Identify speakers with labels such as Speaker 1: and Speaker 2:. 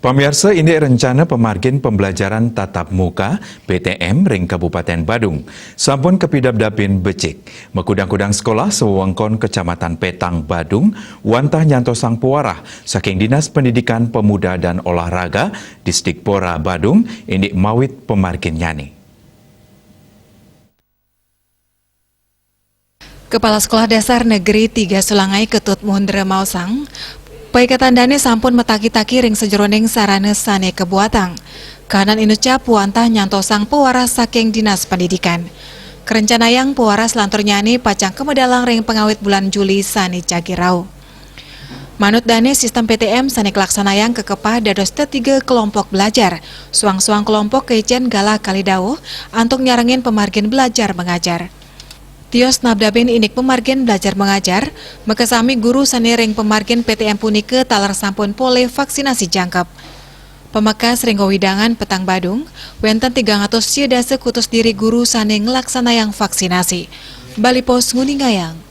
Speaker 1: Pemirsa, ini rencana pemargin pembelajaran tatap muka PTM ring Kabupaten Badung. Sampun kepidap-dapin becik. Mekudang-kudang sekolah sewengkon Kecamatan Petang Badung, wantah nyantosang puarah saking Dinas Pendidikan Pemuda dan Olahraga Disdikpora Badung ini mawit pemargin nyani.
Speaker 2: Kepala Sekolah Dasar Negeri 3 Sulangai Ketut Muhendra Mausang, paikatandane sampun metaki-taki ring sejeroning sarana sane kebuatang. Kanan inucap wantah nyantosang pewaras saking Dinas Pendidikan. Kerencanayang pewaras lantur nyani pacang kemedalang ring pengawit bulan Juli sane cagirau. Manut dane sistem PTM sane kelaksanayang kekepah dados tiga kelompok belajar. Suang-suang kelompok keijen galah kalidauh antuk nyarengin pemargin belajar mengajar. Tios nabdabin inik pemargin belajar mengajar, mekesami guru sanering pemargin PTM punike talar sampun pole vaksinasi jangkep. Pemekas ring widangan Petang Badung, wenten 300 siedase kutus diri guru sane ngelaksanayang vaksinasi. Bali Pos Nguningayang.